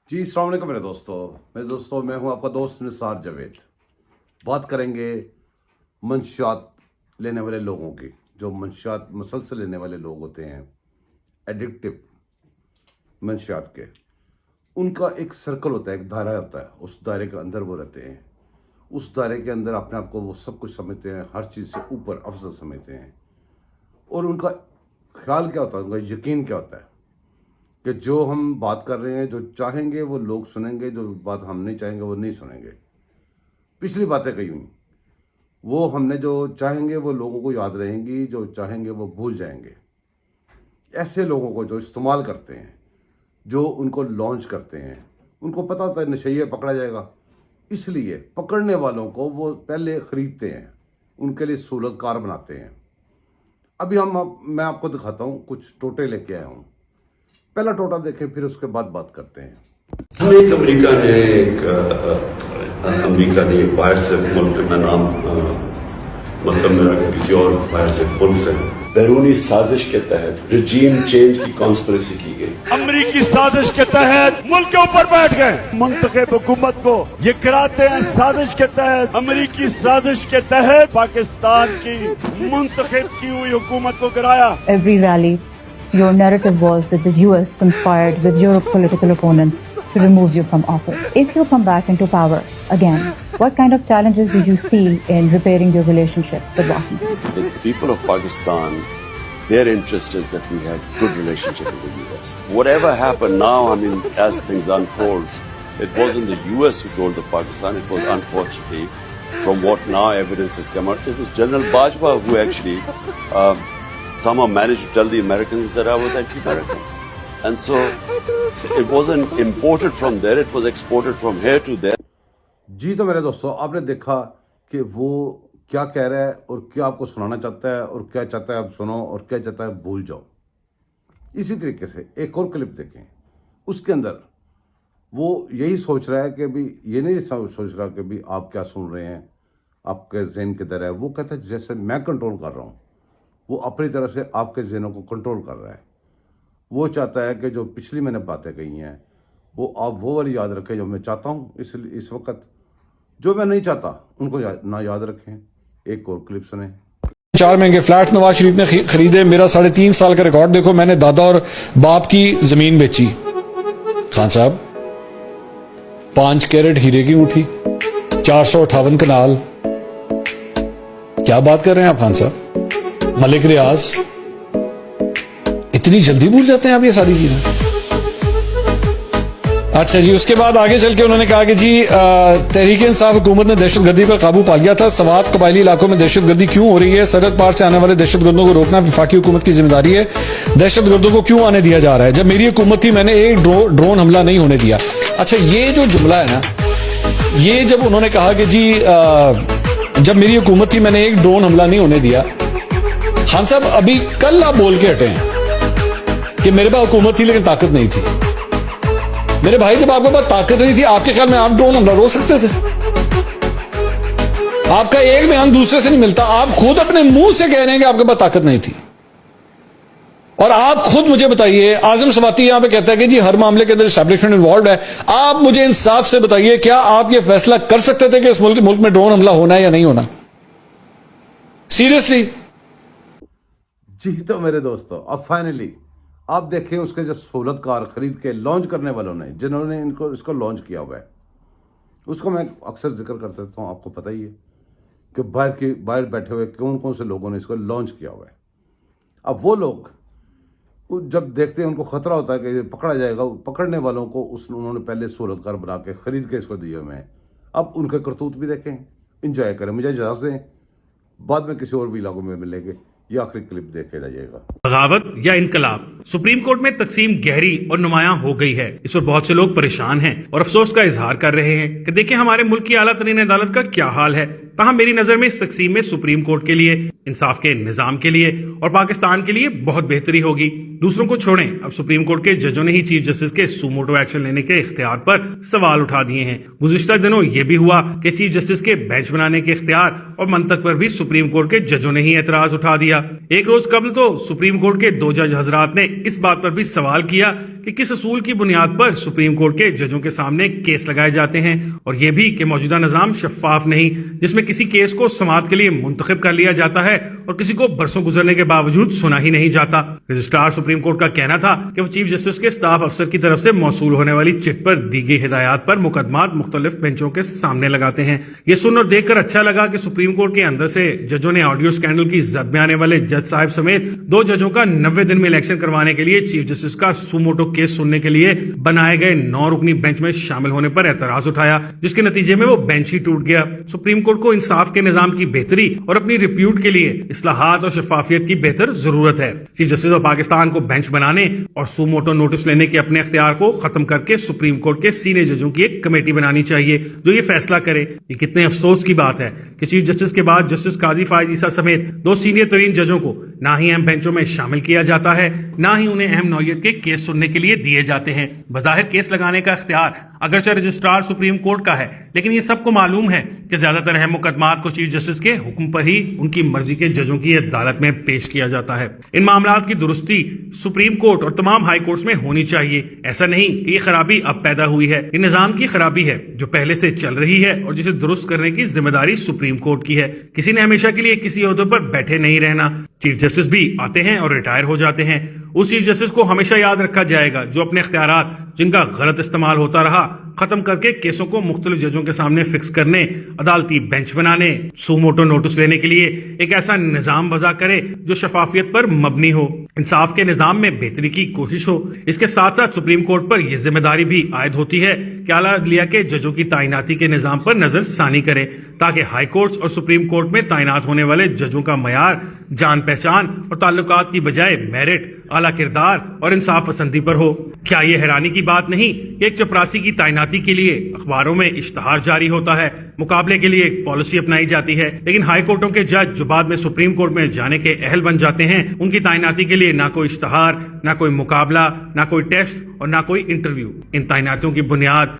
जी अस्सलाम वालेकुम मेरे दोस्तों मैं हूं आपका दोस्त निसार जावेद। बात करेंगे मंशियात लेने वाले लोगों की। जो मंशियात मसलसल लेने वाले लोग होते हैं, एडिक्टिव मंशियात के, उनका एक सर्कल होता है, एक दायरा होता है। उस दायरे के अंदर वो रहते हैं। उस दायरे के अंदर अपने आप को वो सब कुछ समझते हैं, हर चीज़ से ऊपर अफजल समझते हैं। और उनका ख्याल क्या होता है, उनका यकीन क्या होता है कि जो हम बात कर रहे हैं, जो चाहेंगे वो लोग सुनेंगे, जो बात हम नहीं चाहेंगे वो नहीं सुनेंगे। पिछली बातें कही हुई, वो हमने जो चाहेंगे वो लोगों को याद रहेंगी, जो चाहेंगे वो भूल जाएंगे। ऐसे लोगों को जो इस्तेमाल करते हैं, जो उनको लॉन्च करते हैं, उनको पता होता है नशे पकड़ा जाएगा, इसलिए पकड़ने वालों को वो पहले ख़रीदते हैं, उनके लिए सहूलत कार बनाते हैं। अभी मैं आपको दिखाता हूँ, कुछ टोटे लेके आया हूँ। पहला टोटा देखें, फिर उसके बाद बात करते हैं। एक अमेरिका ने बाहर से मुल्क में नाम मतलब मेरा किसी और बाहर से मुल्क से बैरूनी साजिश के तहत रजीम चेंज की कॉन्स्पिरेसी की गई। अमेरिकी साजिश के तहत मुल्क के ऊपर बैठ गए। मुंतखब हुकूमत को ये गिराते हैं साजिश के तहत। अमेरिकी साजिश के तहत पाकिस्तान की मुंतखब की हुई हुकूमत को गिराया। Every rally, your narrative was that the US conspired with your political opponents to remove you from office. If you come back into power again, what kind of challenges do you see in repairing your relationship with Washington? The people of Pakistan, their interest is that we have good relationship with the US. Whatever happened now, I mean, as things unfold, it wasn't the US who told the Pakistan, it was unfortunately, from what now evidence has come out, it was General Bajwa who actually somehow managed to tell the Americans that I was anti-American. And so it wasn't imported from there, it was exported from here to there. जी तो मेरे दोस्तों, आपने देखा कि वो क्या कह रहा है और क्या आपको सुनाना चाहता है, और क्या चाहता है आप सुनो, और क्या चाहता है भूल जाओ। इसी तरीके से एक और क्लिप देखें, उसके अंदर वो यही सोच रहा है कि भी ये नहीं सोच रहा कि भी आप क्या सुन रहे हैं, आपके जहन की तरह है। वो कहता है जैसे मैं कंट्रोल कर रहा हूँ, वो अपनी तरह से आपके जहनों को कंट्रोल कर रहा है। वो चाहता है कि जो पिछली मैंने बातें कही हैं वो आप वो वाली याद रखें जो मैं चाहता हूँ, इसलिए इस वक्त जो मैं नहीं चाहता उनको ना याद रखें। एक और क्लिप सुने। 4 महंगे फ्लैट नवाज शरीफ ने खरीदे। मेरा 3.5 साल का रिकॉर्ड देखो, मैंने दादा और बाप की जमीन बेची। खान साहब 5 कैरेट हीरे की मुट्ठी, 458 कनाल। क्या बात कर रहे हैं आप खान साहब? मलिक रियाज, इतनी जल्दी भूल जाते हैं आप ये सारी चीजें? अच्छा जी, उसके बाद आगे चल के उन्होंने कहा कि जी तहरीक इंसाफ हुकूमत ने दहशतगर्दी पर काबू पा लिया था। सवात कबायली इलाकों में दहशतगर्दी क्यों हो रही है? सरहद पार से आने वाले दहशतगर्दों को रोकना वफाकी हुकूमत की जिम्मेदारी है। दहशतगर्दों को क्यों आने दिया जा रहा है? जब मेरी हुकूमत थी मैंने एक ड्रोन हमला नहीं होने दिया। अच्छा, ये जो जुमला है ना, ये जब उन्होंने कहा कि जी जब मेरी हुकूमत थी मैंने एक ड्रोन हमला नहीं होने दिया, खान साहब अभी कल आप बोल के हटे हैं कि मेरे पास हुकूमत थी लेकिन ताकत नहीं थी। मेरे भाई, जब आपके पास ताकत नहीं थी, आपके ख्याल में आप ड्रोन हमला रोक सकते थे? आपका एक बयान दूसरे से नहीं मिलता। आप खुद अपने मुंह से कह रहे हैं कि आपके पास ताकत नहीं थी। और आप खुद मुझे बताइए, आजम सवाती यहां पे कहता है कि जी हर मामले के अंदर एस्टैब्लिशमेंट इन्वॉल्व है। आप मुझे इंसाफ से बताइए, क्या आप ये फैसला कर सकते थे कि इस मुल्क में ड्रोन हमला होना है या नहीं होना? सीरियसली? जी तो मेरे दोस्तों, अब फाइनली आप देखें उसके जो सहूलत कार खरीद के लॉन्च करने वालों ने, जिन्होंने इसको लॉन्च किया हुआ है, उसको मैं अक्सर जिक्र करता देता हूँ। आपको पता ही है कि बाहर बैठे हुए कौन कौन से लोगों ने इसको लॉन्च किया हुआ है। अब वो लोग जब देखते हैं, उनको ख़तरा होता है कि पकड़ा जाएगा, पकड़ने वालों को उन्होंने पहले सहूलत कार बना के ख़रीद के इसको दिए हुए हैं। अब उनके करतूत भी देखें, इंजॉय करें। मुझे इजाज़त दें, बाद में किसी और भी इलाकों में मिलेंगे। ये आखिरी क्लिप देख के जाइएगा। बगावत या इनकलाब, सुप्रीम कोर्ट में तकसीम गहरी और नुमायां हो गई है। इस पर बहुत से लोग परेशान हैं और अफसोस का इजहार कर रहे हैं कि देखिए हमारे मुल्क की आला तरीन अदालत का क्या हाल है। ताहम मेरी नजर में इस तकसीम में सुप्रीम कोर्ट के लिए, इंसाफ के निजाम के लिए और पाकिस्तान के लिए बहुत बेहतरी होगी। दूसरों को छोड़ें, अब सुप्रीम कोर्ट के जजों ने ही चीफ जस्टिस के सुमोटो एक्शन लेने के इख्तियार पर सवाल उठा दिए हैं। गुज़िश्ता दिनों यह भी हुआ कि चीफ जस्टिस के बेंच बनाने के इख्तियार और मंतक पर भी सुप्रीम कोर्ट के जजों ने ही एतराज उठा दिया। एक रोज कबल तो सुप्रीम कोर्ट के 2 जज हजरात ने इस बात पर भी सवाल किया कि किस असूल की बुनियाद पर सुप्रीम कोर्ट के जजों के सामने केस लगाए जाते हैं, और यह भी कि मौजूदा निजाम शफाफ नहीं, जिसमें किसी केस को समाअत के लिए मुंतखब कर लिया जाता है और किसी को बरसों गुजरने के बावजूद सुना ही नहीं जाता। रजिस्ट्रार सुप्रीम कोर्ट का कहना था कि वो चीफ जस्टिस के स्टाफ अफसर की तरफ से मौसूल होने वाली चिट पर दी गई हिदायत पर मुकदमात मुख्तलिफ बेंचों के सामने लगाते हैं। ये सुन और देखकर अच्छा लगा कि सुप्रीम कोर्ट के अंदर से जजों ने ऑडियो स्कैंडल की जद में आने वाले जज साहब समेत 2 जजों का 90 दिन में इलेक्शन करवाने के लिए चीफ जस्टिस का सुमोटो केस सुनने के लिए बनाए गए 9 रुकनी बेंच में शामिल होने पर एतराज उठाया, जिसके नतीजे में वो बेंच ही टूट गया। सुप्रीम कोर्ट को इंसाफ के निजाम की बेहतरी और अपनी रिप्यूट के लिए इस्लाहात और शफाफियत की बेहतर जरूरत है। चीफ जस्टिस ऑफ पाकिस्तान को बेंच बनाने और सुमोटो नोटिस लेने के अपने इख्तियार को खत्म करके सुप्रीम कोर्ट के सीनियर जजों की एक कमेटी बनानी चाहिए जो ये फैसला करे। ये कितने अफसोस की बात है कि चीफ जस्टिस के बाद जस्टिस काजी फायद ईसा समेत 2 सीनियर तरीन जजों को ना ही अहम बेंचों में शामिल किया जाता है, ना ही उन्हें अहम नौयत के केस सुनने के लिए दिए जाते हैं। बज़ाहिर केस लगाने का इख्तियार अगरचे रजिस्ट्रार सुप्रीम कोर्ट का है, लेकिन ये सबको मालूम है कि ज्यादातर अहम मुकदमात को चीफ जस्टिस के हुक्म पर ही उनकी मर्जी के जजों की अदालत में पेश किया जाता है। इन मामलात की दुरुस्ती सुप्रीम कोर्ट और तमाम हाई कोर्ट्स में होनी चाहिए। ऐसा नहीं कि ये खराबी अब पैदा हुई है, ये निजाम की खराबी है जो पहले से चल रही है और जिसे दुरुस्त करने की जिम्मेदारी सुप्रीम कोर्ट की है। किसी ने हमेशा के लिए किसी ओहदे पर बैठे नहीं रहना। चीफ जस्टिस भी आते हैं और रिटायर हो जाते हैं। उस चीफ जस्टिस को हमेशा याद रखा जाएगा जो अपने इख्तियारात जिनका गलत इस्तेमाल होता रहा खत्म करके केसों को मुख्तलिफ जजों के सामने फिक्स करने, अदालती बेंच बनाने, सुमोटो नोटिस लेने के लिए एक ऐसा निजाम वज़ा करे जो शफाफियत पर मबनी हो, इंसाफ के निजाम में बेहतरी की कोशिश हो। इसके साथ साथ सुप्रीम कोर्ट पर यह जिम्मेदारी भी आयद होती है कि आला अदलिया के जजों की तैनाती के निजाम पर नजर सानी करे ताकि हाई कोर्ट्स और सुप्रीम कोर्ट में तैनात होने वाले जजों का मयार जान पहचान और ताल्लुकात की बजाय मेरिट, आला किरदार और इंसाफ पसंदी पर हो। क्या ये हैरानी की बात नहीं कि एक चपरासी की तैनाती के लिए अखबारों में इश्तहार जारी होता है, मुकाबले के लिए एक पॉलिसी अपनाई जाती है, लेकिन हाई कोर्टों के जज जो बाद में सुप्रीम कोर्ट में जाने के अहल बन जाते हैं उनकी तैनाती के लिए ना कोई इश्तहार, ना कोई मुकाबला, ना कोई टेस्ट और ना कोई इंटरव्यू। इन तैनातियों की बुनियाद